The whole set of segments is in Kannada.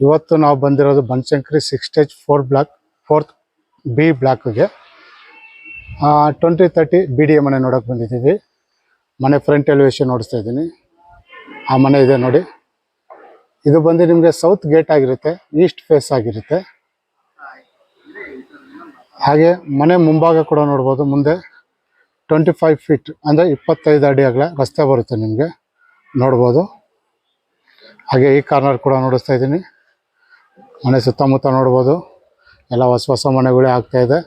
ಇವತ್ತು ನಾವು ಬಂದಿರೋದು Banashankari 6 stage 4th B ಬ್ಲಾಕ್ಗೆ 2030 BDA ಮನೆ ನೋಡೋಕೆ ಬಂದಿದ್ದೀವಿ. ಮನೆ ಫ್ರಂಟ್ ಎಲಿವೇಶನ್ ನೋಡಿಸ್ತಾ ಇದ್ದೀನಿ. ಆ ಮನೆ ಇದೆ ನೋಡಿ. ಇದು ಬಂದು ನಿಮಗೆ ಸೌತ್ ಗೇಟ್ ಆಗಿರುತ್ತೆ, ಈಸ್ಟ್ ಫೇಸ್ ಆಗಿರುತ್ತೆ. ಹಾಗೆ ಮನೆ ಮುಂಭಾಗ ಕೂಡ ನೋಡ್ಬೋದು. ಮುಂದೆ 25 ಫೀಟ್ ಅಂದರೆ 25 ಅಡಿ ಅಗಲ ರಸ್ತೆ ಬರುತ್ತೆ ನಿಮಗೆ ನೋಡ್ಬೋದು. ಹಾಗೆ ಈ ಕಾರ್ನರ್ ಕೂಡ ನೋಡಿಸ್ತಾ ಇದ್ದೀನಿ. ಮನೆ ಸುತ್ತಮುತ್ತ ನೋಡ್ಬೋದು, ಎಲ್ಲ ಹೊಸ ಮನೆಗಳೇ ಆಗ್ತಾ ಇದೆ.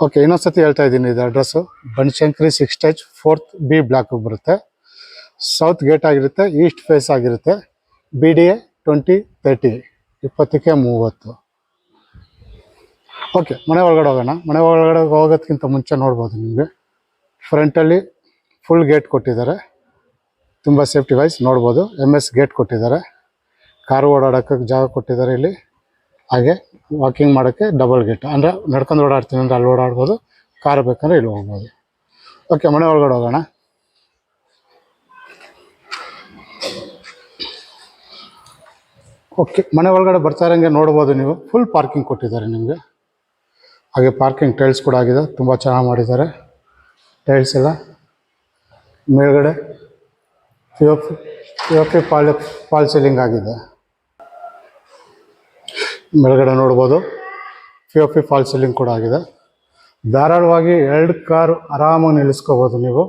ಓಕೆ, ಇನ್ನೊಂದ್ಸತಿ ಹೇಳ್ತಾ ಇದ್ದೀನಿ. ಇದು address Banashankari 6 stage 4th B block ಬರುತ್ತೆ. ಸೌತ್ ಗೇಟ್ ಆಗಿರುತ್ತೆ, ಈಸ್ಟ್ ಫೇಸ್ ಆಗಿರುತ್ತೆ. BDA 2030 20ಕ್ಕೆ 30. ಓಕೆ, ಮನೆ ಒಳಗಡೆ ಹೋಗೋಣ. ಮನೆ ಒಳಗಡೆ ಹೋಗೋದಕ್ಕಿಂತ ಮುಂಚೆ ನೋಡ್ಬೋದು ನಿಮಗೆ ಫ್ರಂಟಲ್ಲಿ ಫುಲ್ ಗೇಟ್ ಕೊಟ್ಟಿದ್ದಾರೆ. ತುಂಬ ಸೇಫ್ಟಿ ವೈಸ್ ನೋಡ್ಬೋದು. MS ಗೇಟ್ ಕೊಟ್ಟಿದ್ದಾರೆ. ಕಾರು ಓಡಾಡೋಕ್ಕೆ ಜಾಗ ಕೊಟ್ಟಿದ್ದಾರೆ ಇಲ್ಲಿ. ಹಾಗೆ ವಾಕಿಂಗ್ ಮಾಡೋಕ್ಕೆ ಡಬಲ್ ಗೇಟ್, ಅಂದರೆ ನಡ್ಕೊಂಡು ಓಡಾಡ್ತೀನಿ ಅಂದರೆ ಅಲ್ಲಿ ಓಡಾಡ್ಬೋದು, ಕಾರು ಬೇಕಂದ್ರೆ ಇಲ್ಲಿ ಹೋಗ್ಬೋದು. ಓಕೆ, ಮನೆ ಒಳಗಡೆ ಹೋಗೋಣ. ಓಕೆ, ಮನೆ ಒಳಗಡೆ ಬರ್ತಾ ಇರೋಂಗೆ ನೋಡ್ಬೋದು ನೀವು, ಫುಲ್ ಪಾರ್ಕಿಂಗ್ ಕೊಟ್ಟಿದ್ದಾರೆ ನಿಮಗೆ. ಹಾಗೆ ಪಾರ್ಕಿಂಗ್ ಟೈಲ್ಸ್ ಕೂಡ ಆಗಿದೆ, ತುಂಬ ಚೆನ್ನಾಗಿ ಮಾಡಿದ್ದಾರೆ ಟೈಲ್ಸ್ ಎಲ್ಲ. ಮೇಲ್ಗಡೆ POP ಫಾಲ್ ಸೀಲಿಂಗ್ ಆಗಿದೆ. ಮೇಲ್ಗಡೆ ನೋಡ್ಬೋದು POP ಫಾಲ್ ಸೀಲಿಂಗ್ ಕೂಡ ಆಗಿದೆ. ಧಾರಾಳವಾಗಿ 2 ಕಾರು ಆರಾಮಾಗಿ ನಿಲ್ಲಿಸ್ಕೋಬೋದು ನೀವು.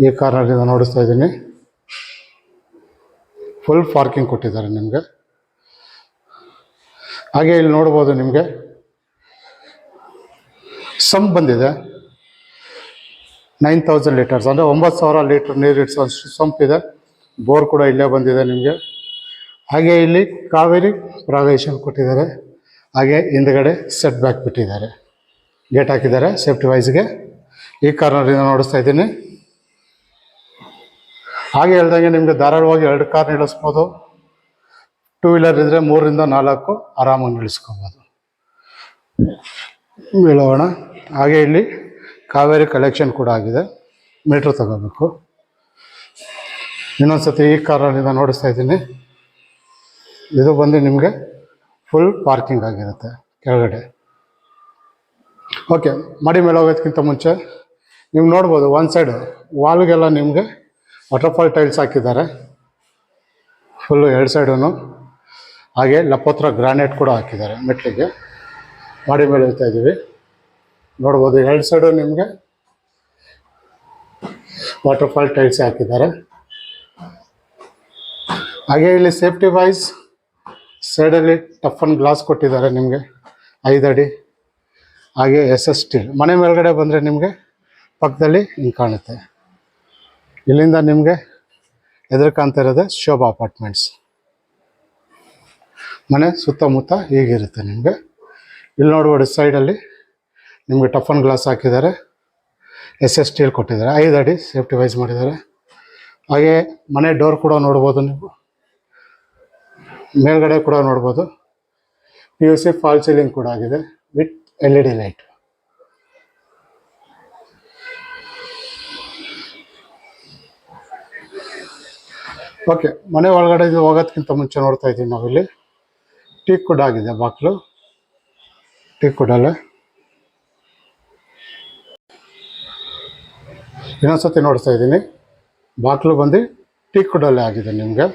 ಈ ಕಾರ್ನಲ್ಲಿ ನೋಡಿಸ್ತಾ ಇದ್ದೀನಿ, ಫುಲ್ ಪಾರ್ಕಿಂಗ್ ಕೊಟ್ಟಿದ್ದಾರೆ ನಿಮಗೆ. ಹಾಗೆ ಇಲ್ಲಿ ನೋಡ್ಬೋದು ನಿಮಗೆ ಸಂಪ್ ಬಂದಿದೆ. 9000 ಲೀಟರ್ಸ್ ಅಂದರೆ 9000 ಲೀಟರ್ ನೀರು ಇಡಿಸೋಷ್ಟು ಸಂಪ್ ಇದೆ. ಬೋರ್ ಕೂಡ ಇಲ್ಲೇ ಬಂದಿದೆ ನಿಮಗೆ. ಹಾಗೆ ಇಲ್ಲಿ ಕಾವೇರಿ ಪ್ರಾವೇಶನ್ ಕೊಟ್ಟಿದ್ದಾರೆ. ಹಾಗೆ ಹಿಂದ್ಗಡೆ ಸೆಟ್ ಬ್ಯಾಕ್ ಬಿಟ್ಟಿದ್ದಾರೆ, ಗೇಟ್ ಹಾಕಿದ್ದಾರೆ ಸೇಫ್ಟಿ ವೈಸ್ಗೆ. ಈ ಕಾರ್ನರಿಂದ ನೋಡಿಸ್ತಾ ಇದ್ದೀನಿ. ಹಾಗೆ ಹೇಳ್ದಂಗೆ ನಿಮಗೆ ಧಾರಾಳವಾಗಿ 2 ಕಾರ್ ನಿಲ್ಲಿಸ್ಬೋದು. 2 ವೀಲರ್ ಇದ್ದರೆ 3ರಿಂದ 4 ಆರಾಮಾಗಿ ನಿಲ್ಲಿಸ್ಕೋಬೋದು. ಬೀಳೋಣ. ಹಾಗೆ ಇಲ್ಲಿ ಕಾವೇರಿ ಕಲೆಕ್ಷನ್ ಕೂಡ ಆಗಿದೆ, ಮೀಟ್ರ್ ತಗೋಬೇಕು. ಇನ್ನೊಂದ್ಸತಿ ಈ ಕಾರಿನಿಂದ ನೋಡಿಸ್ತಾ ಇದ್ದೀನಿ. ಇದು ಬಂದು ನಿಮಗೆ ಫುಲ್ ಪಾರ್ಕಿಂಗ್ ಆಗಿರುತ್ತೆ ಕೆಳಗಡೆ. ಓಕೆ, ಮಡಿ ಮೇಲೆ ಹೋಗೋದಕ್ಕಿಂತ ಮುಂಚೆ ನೀವು ನೋಡ್ಬೋದು ಒಂದು ಸೈಡು ವಾಲ್ಗೆಲ್ಲ ನಿಮಗೆ ವಾಟರ್ಫಾಲ್ ಟೈಲ್ಸ್ ಹಾಕಿದ್ದಾರೆ ಫುಲ್ಲು 2 ಸೈಡೂ. ಹಾಗೆ ಲಪೋತ್ರ ಗ್ರಾನೈಟ್ ಕೂಡ ಹಾಕಿದ್ದಾರೆ ಮೆಟ್ಲಿಗೆ. ಮಾಡಿ ಮೇಲೆ ಇರ್ತಾ ಇದ್ದೀವಿ, ನೋಡ್ಬೋದು 2 ಸೈಡು ನಿಮಗೆ ವಾಟರ್ಫಾಲ್ ಟೈಲ್ಸ್ ಹಾಕಿದ್ದಾರೆ. ಹಾಗೆ ಇಲ್ಲಿ ಸೇಫ್ಟಿ ವೈಸ್ ಸೈಡಲ್ಲಿ ಟಫನ್ ಗ್ಲಾಸ್ ಕೊಟ್ಟಿದ್ದಾರೆ ನಿಮಗೆ 5 ಅಡಿ. ಹಾಗೆ SS ಸ್ಟೀಲ್. ಮನೆ ಮೇಲ್ಗಡೆ ಬಂದರೆ ನಿಮಗೆ ಪಕ್ಕದಲ್ಲಿ ಹಿಂಗೆ ಕಾಣುತ್ತೆ. ಇಲ್ಲಿಂದ ನಿಮಗೆ ಎದುರು ಕಾಣ್ತಾ ಇರೋದೇ ಶೋಭಾ ಅಪಾರ್ಟ್ಮೆಂಟ್ಸ್. ಮನೆ ಸುತ್ತಮುತ್ತ ಹೀಗಿರುತ್ತೆ ನಿಮಗೆ. ಇಲ್ಲಿ ನೋಡ್ಬೋದು ಸೈಡಲ್ಲಿ ನಿಮಗೆ ಟಫನ್ ಗ್ಲಾಸ್ ಹಾಕಿದ್ದಾರೆ, SS ಸ್ಟೀಲ್ ಕೊಟ್ಟಿದ್ದಾರೆ, 5 ಅಡಿ ಸೇಫ್ಟಿ ವೈಸ್ ಮಾಡಿದ್ದಾರೆ. ಹಾಗೆ ಮನೆ ಡೋರ್ ಕೂಡ ನೋಡ್ಬೋದು ನೀವು. ಮೇಲ್ಗಡೆ ಕೂಡ ನೋಡ್ಬೋದು POC ಫಾಲ್ ಸೀಲಿಂಗ್ ಕೂಡ ಆಗಿದೆ ವಿತ್ LED ಲೈಟ್. ಓಕೆ, ಮನೆ ಒಳಗಡೆ ಹೋಗೋದಕ್ಕಿಂತ ಮುಂಚೆ ನೋಡ್ತಾ ಇದ್ದೀವಿ ನಾವಿಲ್ಲಿ ಟೀಕ್ ಕುಡ್ ಆಗಿದೆ ಬಾಕ್ಲು. ಟೀಕ್ ಕುಡಲ್ಲೇ ಇನ್ನೊಂದ್ಸತಿ ನೋಡ್ತಾ ಇದ್ದೀನಿ. ಬಾಕ್ಲು ಬಂದು ಟೀಕ್ ಕುಡಲ್ಲೇ ಆಗಿದೆ ನಿಮಗೆ.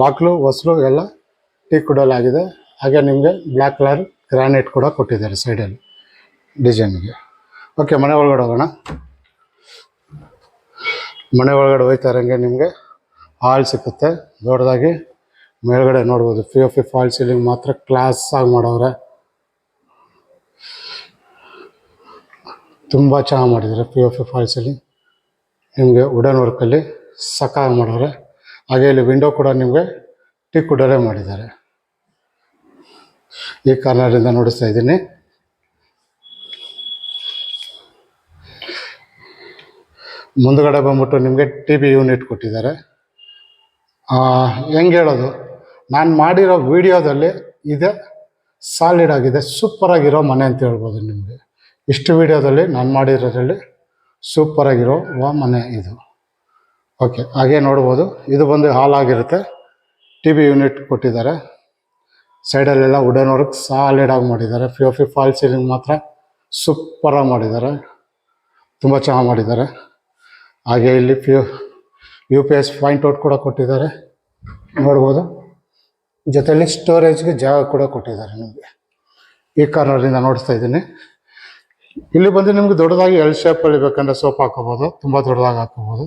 ಬಾಕ್ಲು ಹೊಸಲು ಎಲ್ಲ ಟೀಕ್ ಕುಡಲ್ಲೇ ಆಗಿದೆ. ಹಾಗೆ ನಿಮಗೆ ಬ್ಲ್ಯಾಕ್ ಕಲರ್ ಗ್ರಾನೈಟ್ ಕೂಡ ಕೊಟ್ಟಿದ್ದಾರೆ ಸೈಡಲ್ಲಿ ಡಿಸೈನ್ಗೆ. ಓಕೆ, ಮನೆ ಒಳಗಡೆ ಹೋಗೋಣ. ಮನೆ ಒಳಗಡೆ ಹೋಗ್ತಾ ಇರೋಂಗೆ ನಿಮಗೆ ಹಾಲ್ ಸಿಕ್ಕುತ್ತೆ ದೊಡ್ಡದಾಗಿ. ಮೇಲ್ಗಡೆ ನೋಡ್ಬೋದು POP ಫಾಲ್ ಸೀಲಿಂಗ್ ಮಾತ್ರ ಕ್ಲಾಸ್ ಆಗಿ ಮಾಡವ್ರೆ, ತುಂಬ ಚೆನ್ನಾಗಿ ಮಾಡಿದ್ದಾರೆ POP ಫಾಲ್ ಸೀಲಿಂಗ್. ನಿಮಗೆ ವುಡನ್ ವರ್ಕಲ್ಲಿ ಸಖತ್ತಾಗಿ ಮಾಡವ್ರೆ. ಹಾಗೆ ಇಲ್ಲಿ ವಿಂಡೋ ಕೂಡ ನಿಮಗೆ ಟೀಕ್ ವುಡಲ್ಲೇ ಮಾಡಿದ್ದಾರೆ. ಈ ಕಾರ್ನರಿಂದ ನೋಡಿಸ್ತಾ ಇದ್ದೀನಿ. ಮುಂದುಗಡೆ ಬಂದ್ಬಿಟ್ಟು ನಿಮಗೆ TV ಯೂನಿಟ್ ಕೊಟ್ಟಿದ್ದಾರೆ. ಹೆಂಗೆ ಹೇಳೋದು, ನಾನು ಮಾಡಿರೋ ವಿಡಿಯೋದಲ್ಲಿ ಇದೆ ಸಾಲಿಡ್ ಆಗಿದೆ, ಸೂಪರಾಗಿರೋ ಮನೆ ಅಂತ ಹೇಳ್ಬೋದು ನಿಮಗೆ. ಇಷ್ಟು ವಿಡಿಯೋದಲ್ಲಿ ನಾನು ಮಾಡಿರೋದ್ರಲ್ಲಿ ಸೂಪರಾಗಿರೋ ಮನೆ ಇದು. ಓಕೆ, ಹಾಗೆ ನೋಡ್ಬೋದು. ಇದು ಬಂದು ಹಾಲ್ ಆಗಿರುತ್ತೆ. ಟಿ ವಿ ಯೂನಿಟ್ ಕೊಟ್ಟಿದ್ದಾರೆ. ಸೈಡಲ್ಲೆಲ್ಲ ವುಡನ್ ವರ್ಕ್ ಸಾಲಿಡಾಗಿ ಮಾಡಿದ್ದಾರೆ. POP ಫಾಲ್ ಸೀಲಿಂಗ್ ಮಾತ್ರ ಸೂಪರಾಗಿ ಮಾಡಿದ್ದಾರೆ, ತುಂಬ ಚೆನ್ನಾಗಿ ಮಾಡಿದ್ದಾರೆ. ಹಾಗೆ ಇಲ್ಲಿ UPS ಪಾಯಿಂಟ್ ಔಟ್ ಕೂಡ ಕೊಟ್ಟಿದ್ದಾರೆ, ನೋಡ್ಬೋದು. ಜೊತೆಯಲ್ಲಿ ಸ್ಟೋರೇಜ್ಗೆ ಜಾಗ ಕೂಡ ಕೊಟ್ಟಿದ್ದಾರೆ ನಿಮಗೆ. ಈ ಕಾರ್ನರಿಂದ ನೋಡಿಸ್ತಾ ಇದ್ದೀನಿ. ಇಲ್ಲಿ ಬಂದು ನಿಮ್ಗೆ ದೊಡ್ಡದಾಗಿ ಎಲ್ ಶೇಪಲ್ಲಿ ಬೇಕಂದ್ರೆ ಸೋಫಾ ಹಾಕೋಬೋದು, ತುಂಬ ದೊಡ್ಡದಾಗಿ ಹಾಕೋಬೋದು,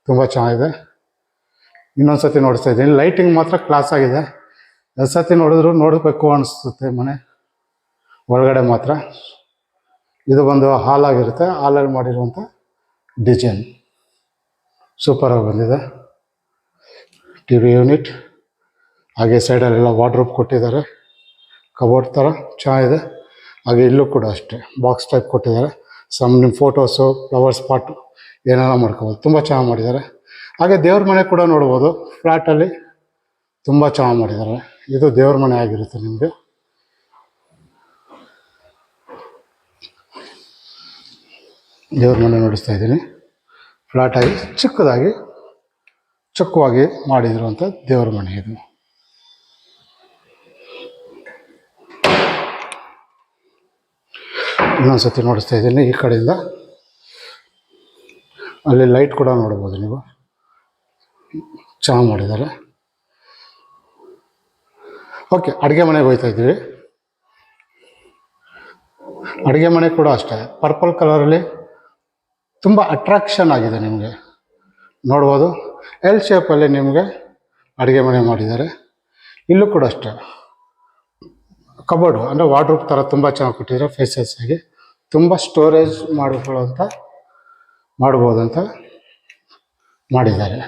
ತುಂಬ ಚೆನ್ನಾಗಿದೆ. ಇನ್ನೊಂದು ಸತಿ ನೋಡಿಸ್ತಾ ಇದ್ದೀನಿ. ಲೈಟಿಂಗ್ ಮಾತ್ರ ಕ್ಲಾಸ್ ಆಗಿದೆ. ಎಷ್ಟು ಸತಿ ನೋಡಿದ್ರು ನೋಡಬೇಕು ಅನಿಸುತ್ತೆ ಮನೆ ಒಳಗಡೆ ಮಾತ್ರ. ಇದು ಒಂದು ಹಾಲ್ ಆಗಿರುತ್ತೆ. ಹಾಲಲ್ಲಿ ಮಾಡಿರುವಂಥ ಡಿಸೈನ್ ಸೂಪರಾಗಿ ಬಂದಿದೆ. ಟಿ ವಿ ಯೂನಿಟ್, ಹಾಗೆ ಸೈಡಲ್ಲೆಲ್ಲ ವಾರ್ಡ್ರೋಬ್ ಕೊಟ್ಟಿದ್ದಾರೆ, ಕಬೋರ್ಡ್ ಥರ ಚೆನ್ನಾಗಿದೆ. ಹಾಗೆ ಇಲ್ಲೂ ಕೂಡ ಅಷ್ಟೇ ಬಾಕ್ಸ್ ಟೈಪ್ ಕೊಟ್ಟಿದ್ದಾರೆ. ನಿಮ್ಮ ಫೋಟೋಸು, ಫ್ಲವರ್ಸ್ ಪಾಟು ಏನೆಲ್ಲ ಮಾಡ್ಕೋಬೋದು, ತುಂಬ ಚೆನ್ನಾಗಿ ಮಾಡಿದ್ದಾರೆ. ಹಾಗೆ ದೇವ್ರ ಮನೆ ಕೂಡ ನೋಡ್ಬೋದು. ಫ್ಲ್ಯಾಟಲ್ಲಿ ತುಂಬ ಚೆನ್ನಾಗಿ ಮಾಡಿದ್ದಾರೆ. ಇದು ದೇವ್ರ ಮನೆ ಆಗಿರುತ್ತೆ ನಿಮಗೆ. ದೇವ್ರ ಮನೆ ನೋಡಿಸ್ತಾ ಇದ್ದೀನಿ. ಫ್ಲ್ಯಾಟಾಗಿ ಚಿಕ್ಕದಾಗಿ ಚೊಕ್ಕವಾಗಿ ಮಾಡಿರುವಂಥ ದೇವ್ರ ಮನೆ ಇದು. ಇನ್ನೊಂದು ಸತಿ ನೋಡಿಸ್ತಾ ಇದ್ದೀನಿ. ಈ ಕಡೆಯಿಂದ ಅಲ್ಲಿ ಲೈಟ್ ಕೂಡ ನೋಡ್ಬೋದು ನೀವು, ಚೆನ್ನಾಗಿ ಮಾಡಿದ್ದಾರೆ. ಓಕೆ, ಅಡುಗೆ ಮನೆಗೆ ಹೋಗ್ತಾ ಇದ್ದೀವಿ. ಅಡುಗೆ ಮನೆ ಕೂಡ ಅಷ್ಟೇ ಪರ್ಪಲ್ ಕಲರಲ್ಲಿ ತುಂಬ ಅಟ್ರಾಕ್ಷನ್ ಆಗಿದೆ ನಿಮಗೆ, ನೋಡ್ಬೋದು. ಎಲ್ ಶೇಪಲ್ಲಿ ನಿಮಗೆ ಅಡುಗೆ ಮನೆ ಮಾಡಿದ್ದಾರೆ. ಇಲ್ಲೂ ಕೂಡ ಅಷ್ಟೇ ಕಬೋರ್ಡು ಅಂದರೆ ವಾರ್ಡ್ರೋಬ್ ಥರ ತುಂಬ ಚೆನ್ನಾಗಿ ಕೊಟ್ಟಿದ್ದಾರೆ. ಫೇಸಸ್ ಆಗಿ ತುಂಬ ಸ್ಟೋರೇಜ್ ಮಾಡ್ಬೋದಂತ ಮಾಡಿದ್ದಾರೆ.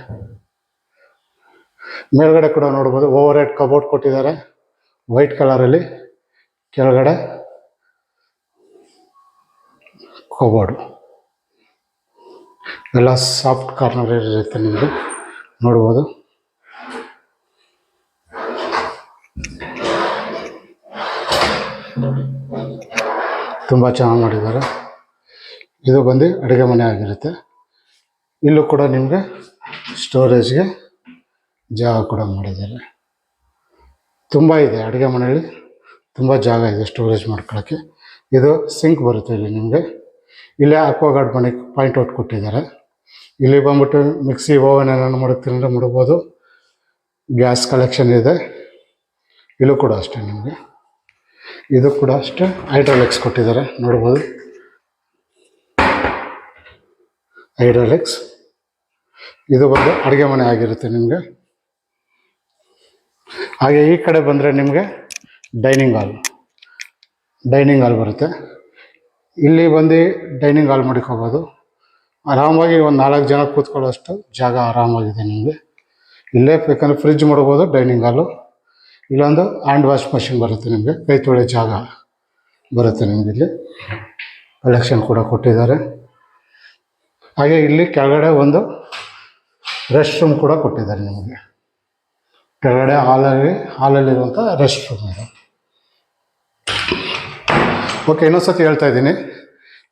ಮೇಲ್ಗಡೆ ಕೂಡ ನೋಡ್ಬೋದು. ಓವರ್ ಹೆಡ್ ಕಬೋರ್ಡ್ ಕೊಟ್ಟಿದ್ದಾರೆ ವೈಟ್ ಕಲರಲ್ಲಿ. ಕೆಳಗಡೆ ಕಬೋರ್ಡು ಎಲ್ಲ ಸಾಫ್ಟ್ ಕಾರ್ನರ್ ಇರುತ್ತೆ ನಿಮಗೆ, ನೋಡ್ಬೋದು. ತುಂಬ ಚೆನ್ನಾಗಿ ಮಾಡಿದ್ದಾರೆ. ಇದು ಬಂದು ಅಡುಗೆ ಮನೆ ಆಗಿರುತ್ತೆ. ಇಲ್ಲೂ ಕೂಡ ನಿಮಗೆ ಸ್ಟೋರೇಜ್ಗೆ ಜಾಗ ಕೂಡ ಮಾಡಿದ್ದಾರೆ. ತುಂಬ ಇದೆ ಅಡುಗೆ ಮನೆಯಲ್ಲಿ, ತುಂಬ ಜಾಗ ಇದೆ ಸ್ಟೋರೇಜ್ ಮಾಡ್ಕೊಳ್ಳೋಕ್ಕೆ. ಇದು ಸಿಂಕ್ ಬರುತ್ತೆ ಇಲ್ಲಿ ನಿಮಗೆ. ಇಲ್ಲೇ ಅಕ್ವಾಗಾರ್ಡ್ ಮನೆ ಪಾಯಿಂಟ್ ಔಟ್ ಕೊಟ್ಟಿದ್ದಾರೆ. ಇಲ್ಲಿ ಬಂದ್ಬಿಟ್ಟು ಮಿಕ್ಸಿ, ಓವನ್ ಏನಾದ್ರು ಮಾಡುತ್ತೀರಂದ್ರೆ ಮಾಡ್ಬೋದು. ಗ್ಯಾಸ್ ಕಲೆಕ್ಷನ್ ಇದೆ. ಇಲ್ಲೂ ಕೂಡ ಅಷ್ಟೇ ನಿಮಗೆ. ಇದು ಕೂಡ ಅಷ್ಟೇ ಹೈಡ್ರಾಲಿಕ್ಸ್ ಕೊಟ್ಟಿದ್ದಾರೆ, ನೋಡ್ಬೋದು. ಹೈಡ್ರಾಲಿಕ್ಸ್. ಇದು ಬಂದು ಅಡುಗೆ ಮನೆ ಆಗಿರುತ್ತೆ ನಿಮಗೆ. ಹಾಗೆ ಈ ಕಡೆ ಬಂದರೆ ನಿಮಗೆ ಡೈನಿಂಗ್ ಹಾಲ್ ಬರುತ್ತೆ. ಇಲ್ಲಿ ಬಂದು ಡೈನಿಂಗ್ ಹಾಲ್ ಮಾಡ್ಕೋಬೋದು. ಆರಾಮಾಗಿ ಒಂದು 4 ಜನ ಕೂತ್ಕೊಳ್ಳೋಷ್ಟು ಜಾಗ ಆರಾಮಾಗಿದೆ ನಿಮಗೆ. ಇಲ್ಲೇ ಬೇಕಂದ್ರೆ ಫ್ರಿಜ್ ಮಾಡ್ಬೋದು ಡೈನಿಂಗ್ ಹಾಲು. ಇಲ್ಲೊಂದು ಹ್ಯಾಂಡ್ ವಾಶ್ ಮಷಿನ್ ಬರುತ್ತೆ ನಿಮಗೆ, ಕೈ ತೊಳೆಯೋ ಜಾಗ ಬರುತ್ತೆ ನಿಮಗೆ. ಇಲ್ಲಿ ಕಲೆಕ್ಷನ್ ಕೂಡ ಕೊಟ್ಟಿದ್ದಾರೆ. ಹಾಗೆ ಇಲ್ಲಿ ಕೆಳಗಡೆ ಒಂದು ರೆಸ್ಟ್ ರೂಮ್ ಕೂಡ ಕೊಟ್ಟಿದ್ದಾರೆ ನಿಮಗೆ. ಕೆಳಗಡೆ ಹಾಲಲ್ಲಿರುವಂಥ ರೆಸ್ಟ್ ರೂಮ್ ಇದೆ. ಓಕೆ, ಇನ್ನೊಂದು ಸತಿ ಹೇಳ್ತಾ ಇದ್ದೀನಿ.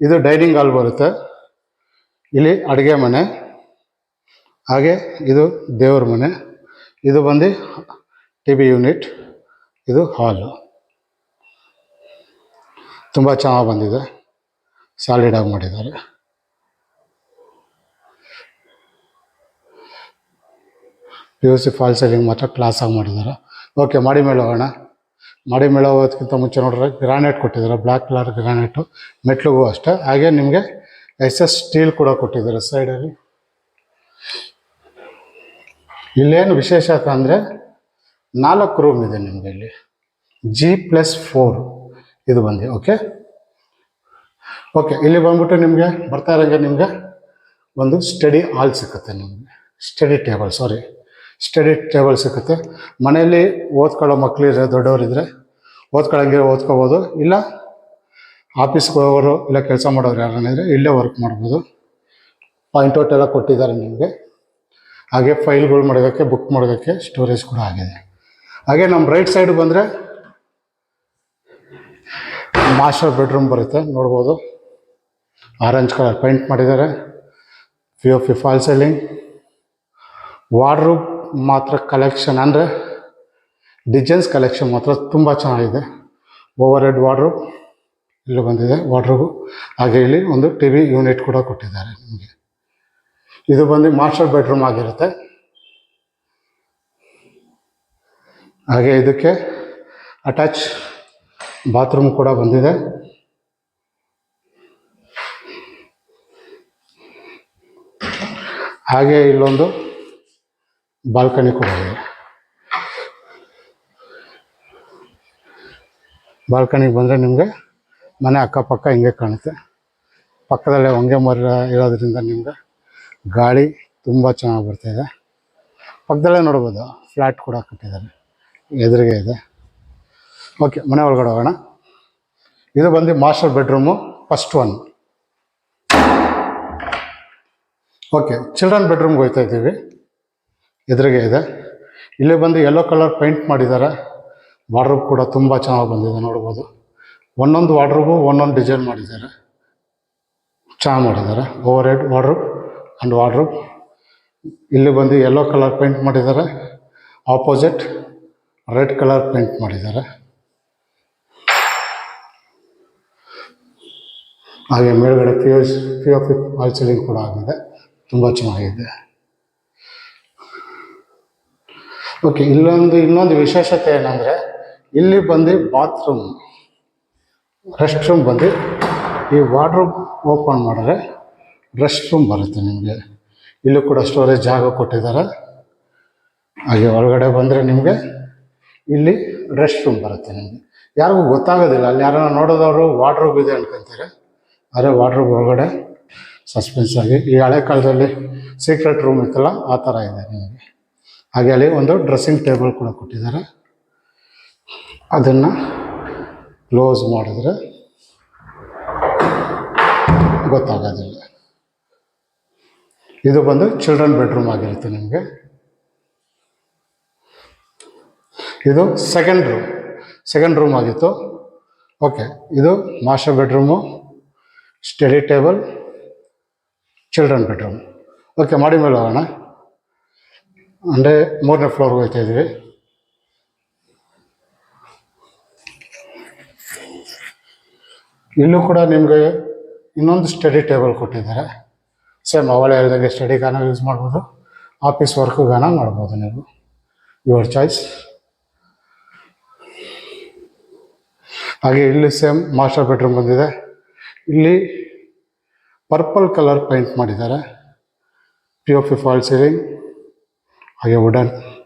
ಇದು ಡೈನಿಂಗ್ ಹಾಲ್ ಬರುತ್ತೆ. ಇಲ್ಲಿ ಅಡುಗೆ ಮನೆ, ಹಾಗೆ ಇದು ದೇವ್ರ ಮನೆ. ಇದು ಬಂದು ಟಿ ವಿ ಯೂನಿಟ್. ಇದು ಹಾಲು. ತುಂಬ ಚೆನ್ನಾಗಿ ಬಂದಿದೆ, ಸಾಲಿಡಾಗಿ ಮಾಡಿದ್ದಾರೆ. POC ಫಾಲ್ ಸೀಲಿಂಗ್ ಮಾತ್ರ ಕ್ಲಾಸಾಗಿ ಮಾಡಿದ್ದಾರೆ. ಓಕೆ, ಮಾಡಿ ಮೇಲೆ ಹೋಗೋಣ. ಮಾಡಿ ಮೇಲೆ ಹೋಗೋದಕ್ಕಿಂತ ಮುಂಚೆ ನೋಡ್ರೆ ಗ್ರಾನೈಟ್ ಕೊಟ್ಟಿದ್ದಾರೆ, ಬ್ಲ್ಯಾಕ್ ಕಲರ್ ಗ್ರಾನೈಟು. ಮೆಟ್ಲಿಗೂ ಅಷ್ಟೇ. ಹಾಗೆ ನಿಮಗೆ SS ಸ್ಟೀಲ್ ಕೂಡ ಕೊಟ್ಟಿದ್ದಾರೆ ಸೈಡಲ್ಲಿ. ಇಲ್ಲೇನು ವಿಶೇಷತೆ ಅಂದರೆ 4 ರೂಮ್ ಇದೆ ನಿಮಗೆ ಇಲ್ಲಿ. G+4 ಇದು ಬಂದು. ಓಕೆ, ಇಲ್ಲಿ ಬಂದ್ಬಿಟ್ಟು ನಿಮಗೆ ಬರ್ತಾ ಇರೋಂಗೆ ನಿಮಗೆ ಒಂದು ಸ್ಟಡಿ ಹಾಲ್ ಸಿಗುತ್ತೆ ನಿಮಗೆ. ಸ್ಟಡಿ ಟೇಬಲ್ ಸಿಗುತ್ತೆ. ಮನೆಯಲ್ಲಿ ಓದ್ಕೊಳ್ಳೋ ಮಕ್ಕಳಿದ್ರೆ, ದೊಡ್ಡವರಿದ್ದರೆ ಓದ್ಕೊಳ್ಳೋಂಗೆ ಓದ್ಕೋಬೋದು. ಇಲ್ಲ ಆಫೀಸ್ಗೆ ಹೋಗೋರು, ಇಲ್ಲ ಕೆಲಸ ಮಾಡೋರು ಯಾರನ್ನಿದ್ರೆ ಇಲ್ಲೇ ವರ್ಕ್ ಮಾಡ್ಬೋದು. ಪಾಯಿಂಟ್ ಔಟ್ ಎಲ್ಲ ಕೊಟ್ಟಿದ್ದಾರೆ ನಿಮಗೆ. ಹಾಗೆ ಫೈಲ್ಗಳು ಮಾಡೋದಕ್ಕೆ, ಬುಕ್ ಮಾಡೋದಕ್ಕೆ ಸ್ಟೋರೇಜ್ ಕೂಡ ಆಗಿದೆ. ಹಾಗೆ ನಮ್ಮ ರೈಟ್ ಸೈಡ್ ಬಂದರೆ ಮಾಸ್ಟರ್ ಬೆಡ್ರೂಮ್ ಬರುತ್ತೆ, ನೋಡ್ಬೋದು. ಆರೆಂಜ್ ಕಲರ್ ಪೇಂಟ್ ಮಾಡಿದ್ದಾರೆ. P O P fall ceiling. Wardrobe ಮಾತ್ರ ಕಲೆಕ್ಷನ್ ಅಂದರೆ ಡಿಸೈನ್ಸ್ ಕಲೆಕ್ಷನ್ ಮಾತ್ರ ತುಂಬ ಚೆನ್ನಾಗಿದೆ. ಓವರ್ ಹೆಡ್ ವಾರ್ಡ್ರೋಬ್ ಇಲ್ಲಿ ಬಂದಿದೆ ವಾರ್ಡ್ರೋಬು. ಹಾಗೆ ಇಲ್ಲಿ ಒಂದು ಟಿ ವಿ ಯೂನಿಟ್ ಕೂಡ ಕೊಟ್ಟಿದ್ದಾರೆ ನಿಮಗೆ. ಇದು ಬಂದು ಮಾಸ್ಟರ್ ಬೆಡ್ರೂಮ್ ಆಗಿರುತ್ತೆ. ಹಾಗೆ ಇದಕ್ಕೆ ಅಟ್ಯಾಚ್ ಬಾತ್ರೂಮ್ ಕೂಡ ಬಂದಿದೆ. ಹಾಗೆ ಇಲ್ಲೊಂದು ಬಾಲ್ಕನಿ ಕೂಡ ಇದೆ. ಬಾಲ್ಕನಿಗೆ ಬಂದರೆ ನಿಮಗೆ ಮನೆ ಅಕ್ಕಪಕ್ಕ ಹಿಂಗೆ ಕಾಣುತ್ತೆ. ಪಕ್ಕದಲ್ಲೇ ಹೊಂಗೆ ಮರ ಇರೋದ್ರಿಂದ ನಿಮಗೆ ಗಾಳಿ ತುಂಬ ಚೆನ್ನಾಗಿ ಬರ್ತಾಯಿದೆ. ಪಕ್ಕದಲ್ಲೇ ನೋಡ್ಬೋದು ಫ್ಲ್ಯಾಟ್ ಕೂಡ ಕಟ್ಟಿದ್ದಾರೆ, ಎದುರಿಗೆ ಇದೆ. ಓಕೆ, ಮನೆ ಒಳಗಡೆ ಹೋಗೋಣ. ಇದು ಬಂದು master bedroom, first one. Okay, children ಬೆಡ್ರೂಮ್ಗೆ ಹೋಗ್ತಾ ಇದ್ದೀವಿ. ಎದುರಿಗೆ ಇದೆ. ಇಲ್ಲಿ ಬಂದು ಯೆಲ್ಲೋ ಕಲರ್ ಪೇಂಟ್ ಮಾಡಿದ್ದಾರೆ. ವಾರ್ಡ್ರೋಬ್ ಕೂಡ ತುಂಬ ಚೆನ್ನಾಗಿ ಬಂದಿದೆ, ನೋಡ್ಬೋದು. ಒಂದೊಂದು ವಾರ್ಡ್ರೋಬು ಒಂದೊಂದು ಡಿಸೈನ್ ಮಾಡಿದ್ದಾರೆ, ಚೆನ್ನಾಗಿ ಮಾಡಿದ್ದಾರೆ. Over head wardrobe and wardrobe. ಇಲ್ಲಿ ಬಂದು ಯೆಲ್ಲೋ ಕಲರ್ ಪೇಂಟ್ ಮಾಡಿದ್ದಾರೆ. ಆಪೋಸಿಟ್ ರೆಡ್ ಕಲರ್ ಪೇಂಟ್ ಮಾಡಿದ್ದಾರೆ. ಹಾಗೆ ಮೇಲ್ಗಡೆ P O P fall ceiling ಕೂಡ ಆಗಿದೆ, ತುಂಬ ಚೆನ್ನಾಗಿದೆ. ಓಕೆ, ಇನ್ನೊಂದು ವಿಶೇಷತೆ ಏನಂದರೆ ಇಲ್ಲಿ ಬಂದು ಬಾತ್ರೂಮ್, ರೆಸ್ಟ್ ರೂಮ್ ಬಂದು ಈ ವಾರ್ಡ್ರೋಬ್ ಓಪನ್ ಮಾಡಿದ್ರೆ ರೆಸ್ಟ್ ರೂಮ್ ಬರುತ್ತೆ ನಿಮಗೆ. ಇಲ್ಲೂ ಕೂಡ ಸ್ಟೋರೇಜ್ ಜಾಗ ಕೊಟ್ಟಿದ್ದಾರೆ. ಹಾಗೆ ಒಳಗಡೆ ಬಂದರೆ ನಿಮಗೆ ಇಲ್ಲಿ ರೆಸ್ಟ್ ರೂಮ್ ಬರುತ್ತೆ. ನಿಮಗೆ ಯಾರಿಗೂ ಗೊತ್ತಾಗೋದಿಲ್ಲ, ಅಲ್ಲಿ ಯಾರನ್ನ ನೋಡೋದವರು ವಾರ್ಡ್ರೋಬ್ ಇದೆ ಅನ್ಕೊಂತಾರೆ. ಆದರೆ ವಾರ್ಡ್ರೋಬ್ ಒಳಗಡೆ ಸಸ್ಪೆನ್ಸ್ ಆಗಿ ಈ ಹಳೆ ಕಾಲದಲ್ಲಿ ಸೀಕ್ರೆಟ್ ರೂಮ್ ಇತ್ತಲ್ಲ, ಆ ಥರ ಇದೆ ನಿಮಗೆ. ಹಾಗೆ ಅಲ್ಲಿ ಒಂದು ಡ್ರೆಸ್ಸಿಂಗ್ ಟೇಬಲ್ ಕೂಡ ಕೊಟ್ಟಿದ್ದಾರೆ. ಅದನ್ನು ಕ್ಲೋಸ್ ಮಾಡಿದ್ರೆ ಗೊತ್ತಾಗೋದಿಲ್ಲ. ಇದು ಬಂದು ಚಿಲ್ಡ್ರನ್ ಬೆಡ್ರೂಮ್ ಆಗಿರುತ್ತೆ ನಿಮಗೆ. ಇದು ಸೆಕೆಂಡ್ ರೂಮ್ ಆಗಿತ್ತು. ಓಕೆ, ಇದು master bedroom, study table, children bedroom. Okay, ಮಾಡಿ ಮೇಲೆ ಹೋಗೋಣ. ಅಂದರೆ 3ನೇ ಫ್ಲೋರ್ಗೆ ಹೋಗ್ತಾ ಇದ್ದೀವಿ. ಇಲ್ಲೂ ಕೂಡ ನಿಮಗೆ ಇನ್ನೊಂದು ಸ್ಟಡಿ ಟೇಬಲ್ ಕೊಟ್ಟಿದ್ದಾರೆ. ಸೇಮ್ ಅವಳೇ ಹೇಳಿದಂಗೆ ಸ್ಟಡಿಗಾನ ಯೂಸ್ ಮಾಡ್ಬೋದು, ಆಫೀಸ್ ವರ್ಕ್ಗಾನ ಮಾಡ್ಬೋದು ನೀವು, ಯುವರ್ ಚಾಯ್ಸ್. ಹಾಗೆ ಇಲ್ಲಿ ಸೇಮ್ ಮಾಸ್ಟರ್ ಬೆಡ್ರೂಮ್ ಬಂದಿದೆ. ಇಲ್ಲಿ ಪರ್ಪಲ್ ಕಲರ್ ಪೇಂಟ್ ಮಾಡಿದ್ದಾರೆ. P O P fall ceiling, ಹಾಗೆ wooden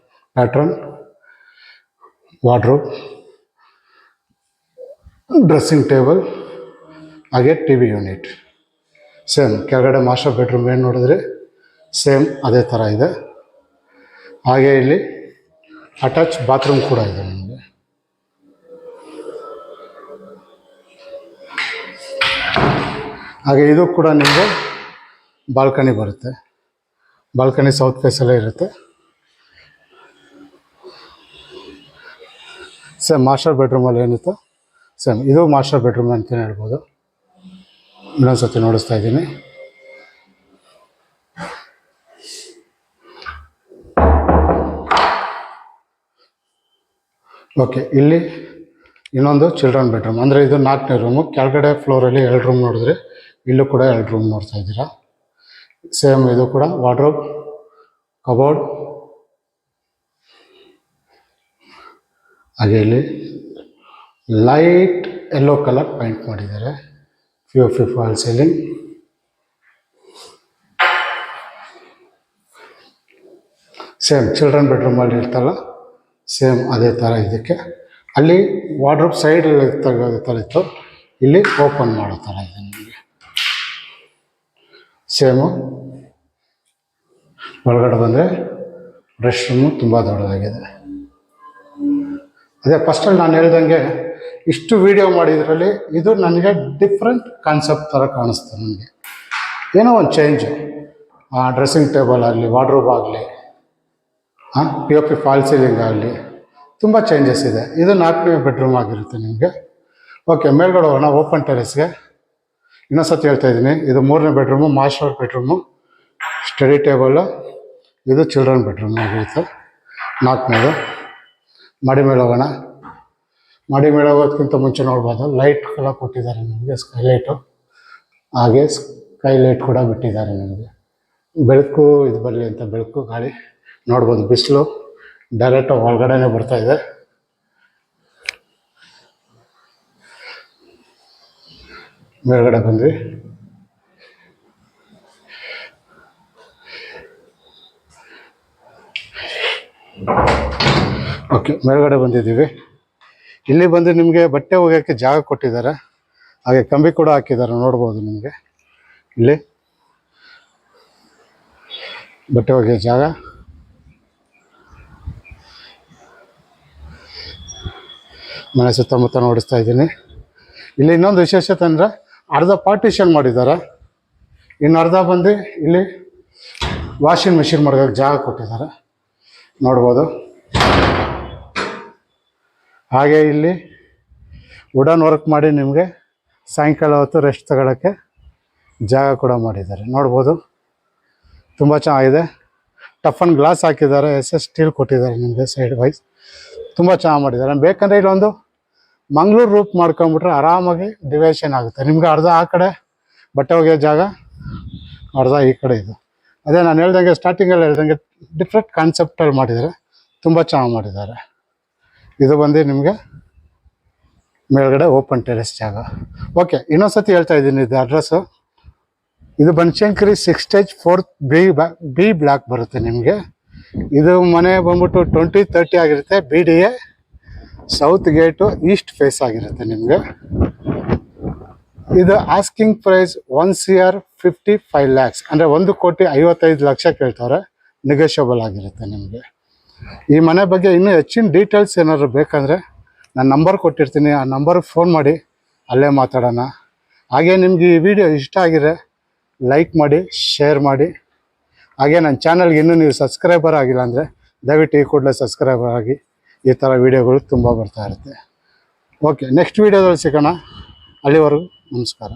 pattern, wardrobe, dressing table, ಹಾಗೆ ಟಿ ವಿ ಯೂನಿಟ್. ಸೇಮ್ ಕೆಳಗಡೆ ಮಾಸ್ಟರ್ ಬೆಡ್ರೂಮ್ ಏನು ನೋಡಿದ್ರೆ ಸೇಮ್ ಅದೇ ಥರ ಇದೆ. ಹಾಗೆ ಇಲ್ಲಿ ಅಟ್ಯಾಚ್ ಬಾತ್ರೂಮ್ ಕೂಡ ಇದೆ ನಿಮಗೆ. ಹಾಗೆ ಇದು ಕೂಡ ನಿಮಗೆ ಬಾಲ್ಕನಿ ಬರುತ್ತೆ. ಬಾಲ್ಕನಿ ಸೌತ್ ಫೇಸಲ್ಲೇ ಇರುತ್ತೆ. ಸೇಮ್ ಮಾಸ್ಟರ್ ಬೆಡ್ರೂಮಲ್ಲಿ ಏನಿತ್ತು ಸೇಮ್ ಇದು ಮಾಸ್ಟರ್ ಬೆಡ್ರೂಮ್ ಅಂತಲೇ ಹೇಳ್ಬೋದು. ಇನ್ನೊಂದು ಸತಿ ನೋಡಿಸ್ತಾ ಇದ್ದೀನಿ. ಓಕೆ, ಇಲ್ಲಿ ಇನ್ನೊಂದು ಚಿಲ್ಡ್ರನ್ ಬೆಡ್ರೂಮ್, ಅಂದರೆ ಇದು 4ನೇ ರೂಮು. ಕೆಳಗಡೆ ಫ್ಲೋರಲ್ಲಿ 2 ರೂಮ್ ನೋಡಿದ್ರೆ ಇಲ್ಲೂ ಕೂಡ 2 ರೂಮ್ ನೋಡ್ತಾ ಇದ್ದೀರಾ. ಸೇಮ್ ಇದು ಕೂಡ ವಾರ್ಡ್ರೋಬ್, ಕಬೋರ್ಡ್, ಹಾಗೆ ಇಲ್ಲಿ ಲೈಟ್ ಯೆಲ್ಲೋ ಕಲರ್ ಪೇಂಟ್ ಮಾಡಿದ್ದಾರೆ. P O P fall ceiling. Same children ಬೆಡ್ರೂಮಲ್ಲಿ ಇರ್ತಲ್ಲ, ಸೇಮ್ ಅದೇ ಥರ ಇದಕ್ಕೆ. ಅಲ್ಲಿ ವಾರ್ಡ್ರೋಬ್ ಸೈಡಲ್ಲಿ ತೆಗೆದ ಥರ ಇತ್ತು, ಇಲ್ಲಿ ಓಪನ್ ಮಾಡೋ ಥರ ಇದೆ ನಿಮಗೆ. ಸೇಮು ಒಳಗಡೆ ಬಂದರೆ ರೆಸ್ಟ್ ರೂಮು ತುಂಬ ದೊಡ್ಡದಾಗಿದೆ. ಅದೇ ಫಸ್ಟಲ್ಲಿ ನಾನು ಹೇಳ್ದಂಗೆ ಇಷ್ಟು ವೀಡಿಯೋ ಮಾಡಿದ್ರಲ್ಲಿ ಇದು ನನಗೆ ಡಿಫ್ರೆಂಟ್ ಕಾನ್ಸೆಪ್ಟ್ ಥರ ಕಾಣಿಸ್ತು. ನನಗೆ ಏನೋ ಒಂದು ಚೇಂಜು, ಡ್ರೆಸ್ಸಿಂಗ್ ಟೇಬಲ್ ಆಗಲಿ, ವಾರ್ಡ್ರೋಬ್ ಆಗಲಿ, P O P fall ceiling ಆಗಲಿ, ತುಂಬ ಚೇಂಜಸ್ ಇದೆ. ಇದು 4ನೇ ಬೆಡ್ರೂಮ್ ಆಗಿರುತ್ತೆ ನಿಮಗೆ. ಓಕೆ, ಮೇಲ್ಗಡೆ ಹೋಗೋಣ ಓಪನ್ ಟೆರೆಸ್ಗೆ. ಇನ್ನೊಂದ್ಸತಿ ಹೇಳ್ತಾ ಇದ್ದೀನಿ, ಇದು 3ನೇ bedroom, master bedroom, study table, ಇದು ಚಿಲ್ಡ್ರನ್ ಬೆಡ್ರೂಮ್ ಆಗಿರುತ್ತೆ. 4ನೇದು. ಮಾಡಿ ಮೇಲೆ ಹೋಗೋಣ. ಮಾಡಿ ಮೇಲೆ ಹೋಗೋದಕ್ಕಿಂತ ಮುಂಚೆ ನೋಡ್ಬೋದು ಲೈಟ್ ಎಲ್ಲ ಕೊಟ್ಟಿದ್ದಾರೆ ನಮಗೆ, ಸ್ಕೈಲೈಟು. ಹಾಗೆ ಸ್ಕೈಲೈಟ್ ಕೂಡ ಬಿಟ್ಟಿದ್ದಾರೆ ನಮಗೆ, ಬೆಳಕು ಇದು ಬರಲಿ ಅಂತ, ಬೆಳಕು ಗಾಳಿ ನೋಡ್ಬೋದು. ಬಿಸಿಲು ಡೈರೆಕ್ಟ್ ಒಳಗಡೆನೆ ಬರ್ತಾ ಇದೆ. ಮೇಲ್ಗಡೆ ಬಂದ್ವಿ. ಓಕೆ, ಮೇಲ್ಗಡೆ ಬಂದಿದ್ದೀವಿ. ಇಲ್ಲಿ ಬಂದು ನಿಮಗೆ ಬಟ್ಟೆ ಒಗೆಯೋಕ್ಕೆ ಜಾಗ ಕೊಟ್ಟಿದ್ದಾರೆ, ಹಾಗೆ ಕಂಬಿ ಕೂಡ ಹಾಕಿದ್ದಾರೆ ನೋಡ್ಬೋದು. ನಿಮಗೆ ಇಲ್ಲಿ ಬಟ್ಟೆ ಒಗೆಯೋ ಜಾಗ. ಮನೆ ಸುತ್ತಮುತ್ತ ನೋಡಿಸ್ತಾ ಇದ್ದೀನಿ. ಇಲ್ಲಿ ಇನ್ನೊಂದು ವಿಶೇಷತೆ ಅಂದರೆ ಅರ್ಧ ಪಾರ್ಟಿಷನ್ ಮಾಡಿದ್ದಾರೆ, ಇನ್ನು ಅರ್ಧ ಬಂದು ಇಲ್ಲಿ ವಾಷಿಂಗ್ ಮಿಷಿನ್ ಮಾಡೋಕ್ಕೆ ಜಾಗ ಕೊಟ್ಟಿದ್ದಾರೆ ನೋಡ್ಬೋದು. ಹಾಗೆ ಇಲ್ಲಿ ವುಡನ್ ವರ್ಕ್ ಮಾಡಿ ನಿಮಗೆ ಸಾಯಂಕಾಲ ಹೊತ್ತು ರೆಸ್ಟ್ ತಗೊಳ್ಳೋಕ್ಕೆ ಜಾಗ ಕೂಡ ಮಾಡಿದ್ದಾರೆ ನೋಡ್ಬೋದು. ತುಂಬ ಚೆನ್ನಾಗಿದೆ. ಟಫನ್ ಗ್ಲಾಸ್ ಹಾಕಿದ್ದಾರೆ, SS ಸ್ಟೀಲ್ ಕೊಟ್ಟಿದ್ದಾರೆ ನಿಮಗೆ ಸೈಡ್ ವೈಸ್. ತುಂಬ ಚೆನ್ನಾಗಿ ಮಾಡಿದ್ದಾರೆ. ಬೇಕಂದರೆ ಇಲ್ಲೊಂದು ಮಂಗಳೂರು ರೂಪ್ ಮಾಡ್ಕೊಂಬಿಟ್ರೆ ಆರಾಮಾಗಿ ಡಿವೈಷನ್ ಆಗುತ್ತೆ. ನಿಮ್ಗೆ ಅರ್ಧ ಆ ಕಡೆ ಬಟ್ಟೆ ಒಗೆಯೋ ಜಾಗ, ಅರ್ಧ ಈ ಕಡೆ ಇದು. ಅದೇ ನಾನು ಹೇಳ್ದಂಗೆ ಸ್ಟಾರ್ಟಿಂಗಲ್ಲಿ ಹೇಳ್ದಂಗೆ ಡಿಫ್ರೆಂಟ್ ಕಾನ್ಸೆಪ್ಟಲ್ಲಿ ಮಾಡಿದ್ದಾರೆ, ತುಂಬ ಚೆನ್ನಾಗಿ ಮಾಡಿದ್ದಾರೆ. ಇದು ಬಂದು ನಿಮಗೆ ಮೇಲ್ಗಡೆ ಓಪನ್ ಟೆರೆಸ್ ಜಾಗ. ಓಕೆ, ಇನ್ನೊಂದ್ಸತಿ ಹೇಳ್ತಾ ಇದ್ದೀನಿ ಇದು ಅಡ್ರೆಸ್ಸು. ಇದು Banashankari 6 stage 4th B block ಬರುತ್ತೆ ನಿಮಗೆ. ಇದು ಮನೆ ಬಂದ್ಬಿಟ್ಟು 20-30 ಆಗಿರುತ್ತೆ. BDA south gate east face ಆಗಿರುತ್ತೆ ನಿಮಗೆ. ಇದು ಆಸ್ಕಿಂಗ್ ಪ್ರೈಸ್ 1,55 lakhs, ಅಂದರೆ 1,55,00,000 ಕೇಳ್ತಾರೆ. ನೆಗೋಷಿಯಬಲ್ ಆಗಿರುತ್ತೆ ನಿಮಗೆ. ಈ ಮನೆ ಬಗ್ಗೆ ಇನ್ನೂ ಹೆಚ್ಚಿನ ಡೀಟೇಲ್ಸ್ ಏನಾದ್ರು ಬೇಕಂದರೆ ನಾನು ನಂಬರ್ ಕೊಟ್ಟಿರ್ತೀನಿ, ಆ ನಂಬರ್ಗೆ ಫೋನ್ ಮಾಡಿ, ಅಲ್ಲೇ ಮಾತಾಡೋಣ. ಹಾಗೆ ನಿಮ್ಗೆ ಈ ವಿಡಿಯೋ ಇಷ್ಟ ಆಗಿದ್ರೆ ಲೈಕ್ ಮಾಡಿ, ಶೇರ್ ಮಾಡಿ. ಹಾಗೆ ನನ್ನ ಚಾನಲ್ಗೆ ಇನ್ನೂ ನೀವು ಸಬ್ಸ್ಕ್ರೈಬರ್ ಆಗಿಲ್ಲ ಅಂದರೆ ದಯವಿಟ್ಟು ಈ ಕೂಡಲೇ ಸಬ್ಸ್ಕ್ರೈಬರ್ ಆಗಿ. ಈ ಥರ ವೀಡಿಯೋಗಳು ತುಂಬ ಬರ್ತಾ ಇರುತ್ತೆ. ಓಕೆ, ನೆಕ್ಸ್ಟ್ ವೀಡಿಯೋದಲ್ಲಿ ಸಿಗೋಣ. ಅಲ್ಲಿವರೆಗೂ ನಮಸ್ಕಾರ.